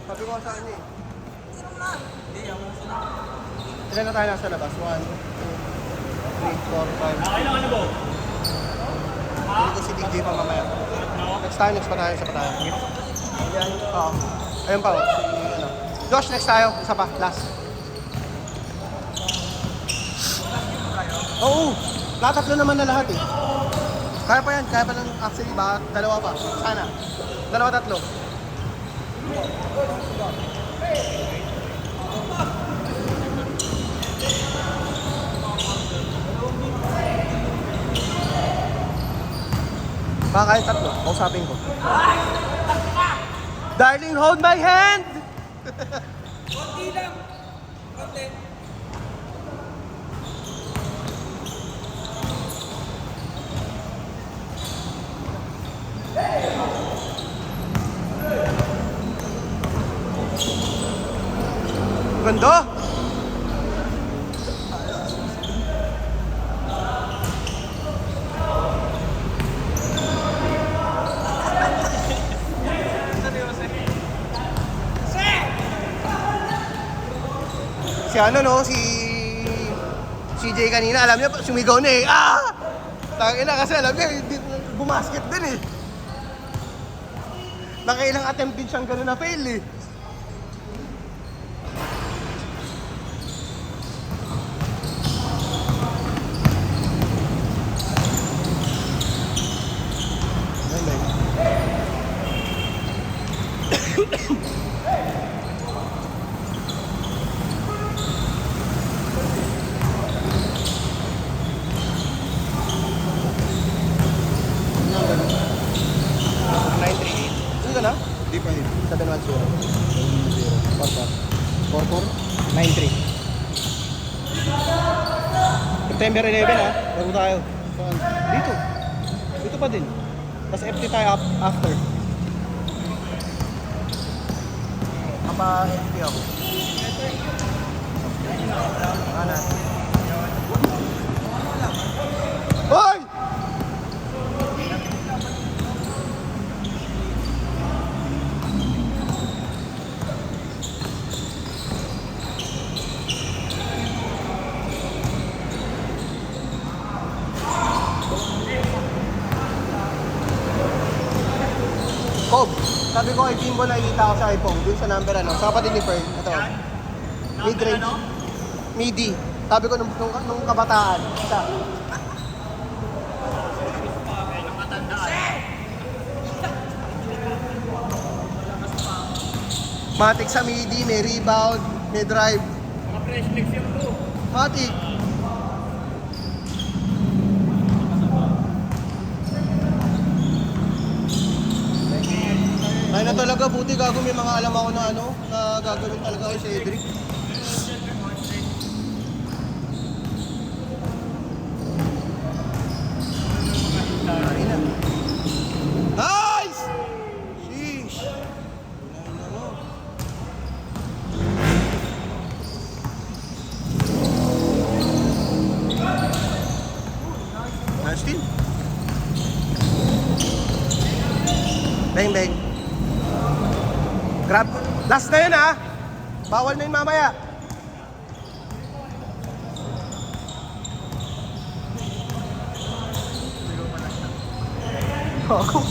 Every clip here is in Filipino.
Sabi ko sa kanya eh. Hindi, ako sunod. Ilan na tayo nasa labas? 1, 2, 3, 4, 5. Kailangan na ba? Hindi ko si DJ pa mamaya. Next tayo, next pa tayo, isa pa tayo. Oo. Ayun pa, si ano. Josh, next tayo. Isa pa, last. Oo. Tatlo naman na lahat eh. Kaya pa yan, kaya pa lang actually ba? Dalawa pa. Sana. Dalawa, tatlo. Baka kahit tatlo, kausapin ko. Darling, hold my hand! Konti lang. Konti. Ganda! Si ano no, si CJ kanina, alam niya, sumigaw na eh. Ah! Tangina kasi alam niya, bumasket din eh. Nakailang attempt din siyang gano'n na fail eh. Hindi pa yun. 710 44? 43 September 11 ha, bago tayo. Saan? Dito. Dito pa din. Tapos FT tayo after. Mapa-FT ako. Ano? Hoy! Kob, sabi ko kay Jimbo nakikita ko sa iPhone, dun sa number ano, sa kapatid ni Fern, ito. Mid-range. Midi. Sabi ko nung kabataan, isa. Matic sa midi, may rebound, may drive. Mga fresh mix yung bro. Matic. Ay na talaga, buti gago may mga alam ako na ano, na gagawin talaga kay Cedric. Marina. Nice! Sheesh! Nice team. Bang bang. Grab. Last na yun ha. Bawal na yun mamaya. Ako.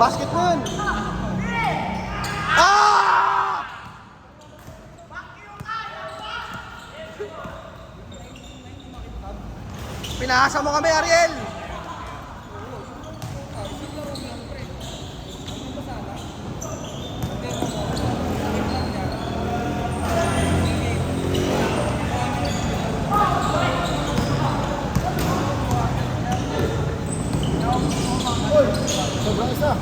Basket mo yun. Ah! Pinahasa mo kami, Ariel. Sobrang isa.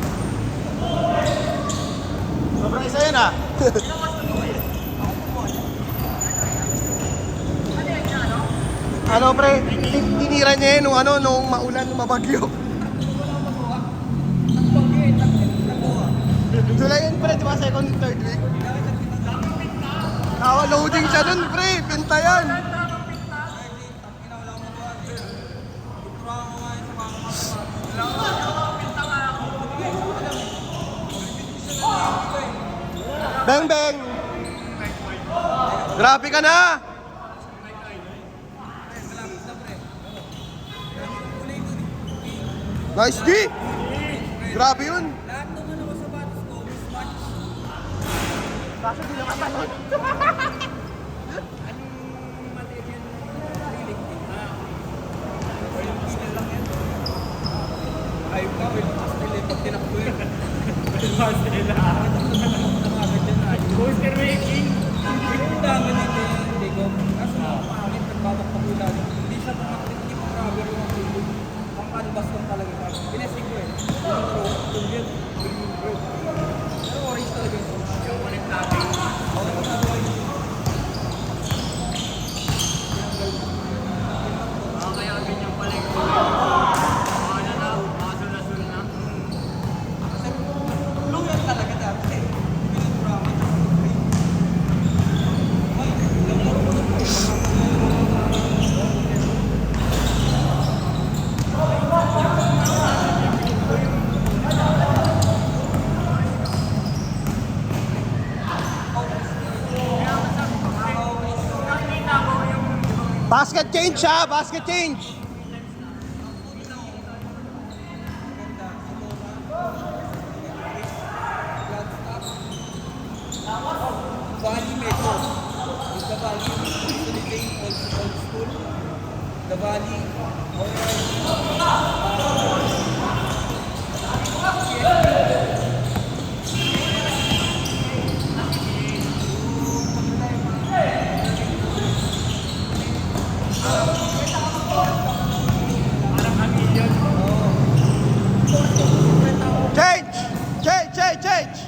Sobrang isa yan ah. Ano pre, tinira niya yun nung maulan, nung mabagyo. July yun pre, di ba second, third week? Loading siya dun pre, pinta yan. Bang bang! Grabe ka na! Nice D! Grabe yun! Lahat naman ako sa batas ko, mismatch. Kaso di nakatalon. Anong material ng liligpit? Oil peel lang yan. Ayun ka, oil pastel eh. Pag tinakbo yun. Oil pastel lang. Poster making. Yung dami nito yung ligo. Kaso mga pangit, nagpapakapula. Hindi siya pumakit, hindi rubber yung mga tulog. Ang canvas lang talaga. Pinesig ko eh. Tulog. Pero orange talaga yun. Yung ulit natin. Kaya ganyan pala yung ano na, masul-asul na. Kasi tulog yan talaga dati. Drama. Basket change siya! Basket change! Valley Metro. Is the Valley Consolidating old school? The Valley. Change! Change! Change! Change!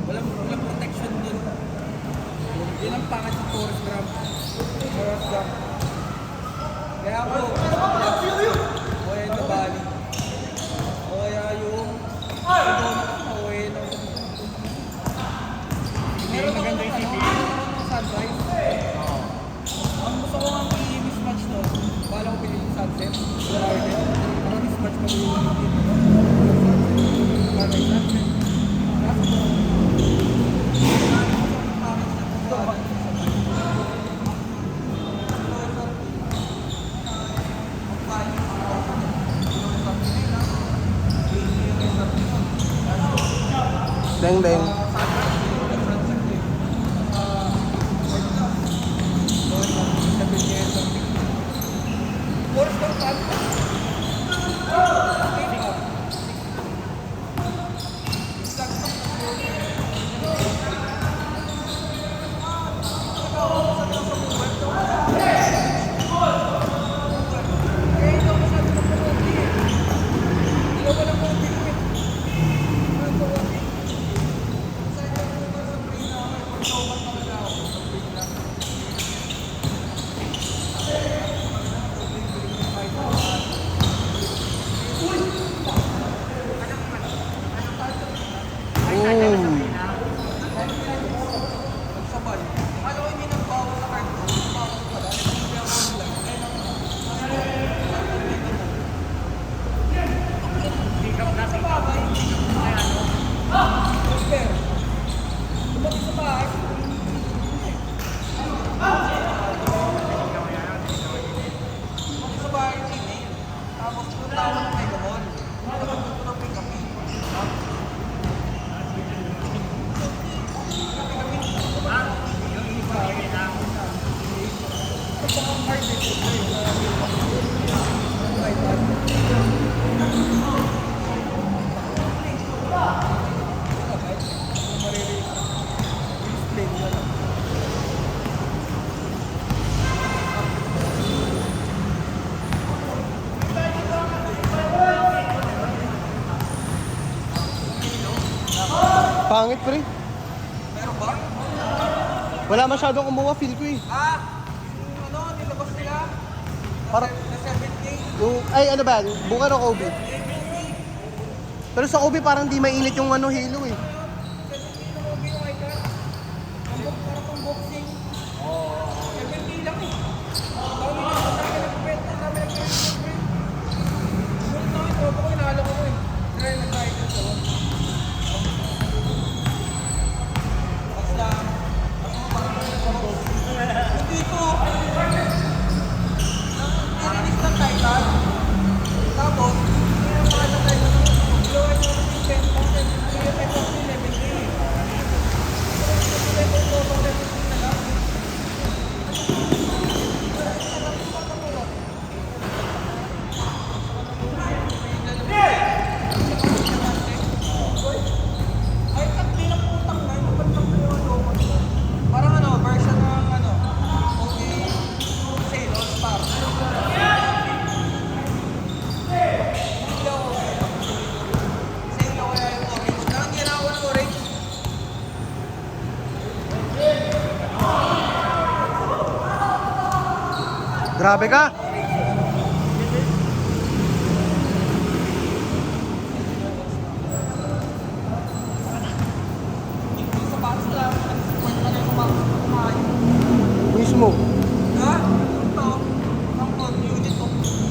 Walang protection dun. Yun ang pangat sa Forest Grab. Forest Grab. Kaya ako, o kaya yung Bali. O kaya yung meron maganda yung CP. Sunrise. Ang gusto ko nga i-mismatch no. Bala ko pinili yung sunset. Ang mismatch ko yung sunset. Bang bang! Pangit pre. Meron ba? Wala masyadong kumuha, feel ko eh. Yung ano, nilabas nila? Parang, Na 7K? ay ano ba yan? Bukan o Kobe? Pero sa Kobe parang di mainit yung ano halo eh. 7K na Kobe yung icon. Parang pang boxing. 7K lang eh. Dami na, dami nagbenta, dami nagbenta. Nung tayo, tropa ko, inalo ko eh. Kaya nag-try ko ito. Basta, dito, nirilis ng Titan. Tapos, pinapakala ng Titan. Lower nyo ng 10 pounds, 11K. na lang. Ay, takdi ng putang na. Napantang ko yung ano. Parang ano, version ng ano. Okay. Sail, All Star. Hindi ako okay. Sail ako kaya yung orange. Nakakira ako ng orange. Grabe ka! Yung sa box lang. Pwede na kayo kumain. Mismo. Ha? Ito. Ang pod, Eugene to.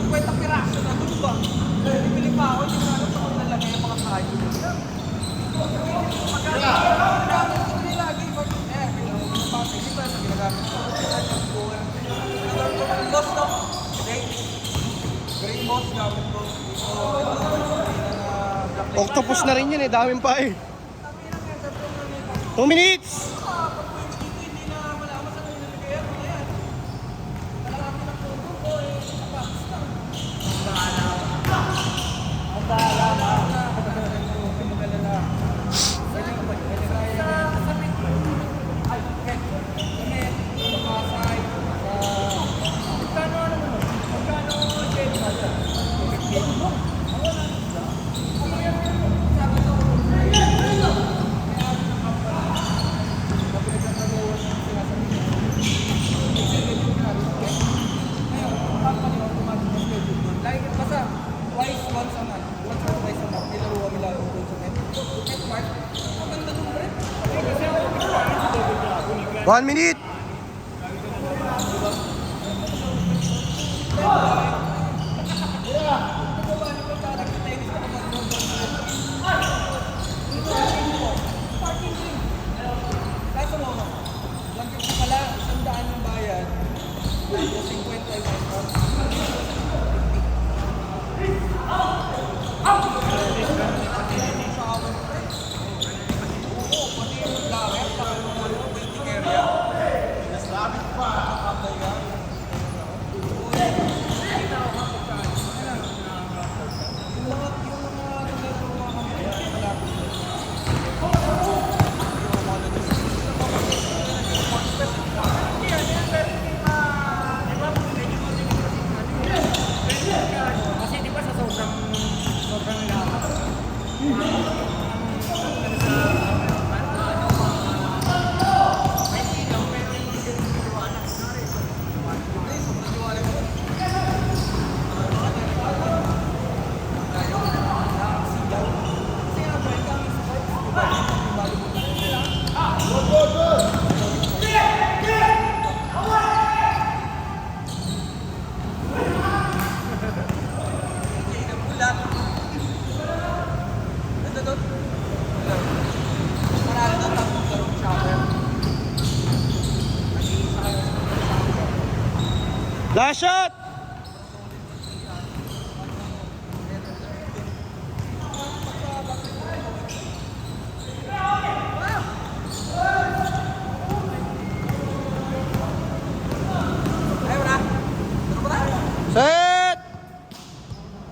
50 piraso na. Gusto ba? Bibili pa ako. Hindi na alam sa kung nalagay ang mga kain. Ginagamit ko din lagi. Hindi pa yung ginagamit ko. Boss to. Green boss gamit ko. Octopus na rin yan eh, daming pa eh. 2 minutes! Hindi na malaman sa kanila nilagay yan. Ayan. Kalahati ng puno ko eh. Box lang. Ang bahala. Mag-alala. Pwede ka ba? Pwede kaya. Ay, okay. Damit, makasay. Magkano ano mo? Magkano check mo? Like, basta, twice, once a month. Once or twice a month. Nilaro kami lalo doon sa net. Net part. Maganda doon rin. Kasi ako, 1 minute! kaso mo, lagyan ko pala, 100 yung bayad. So, 50 ay kasi di ba sa sobrang lakas. Last shot!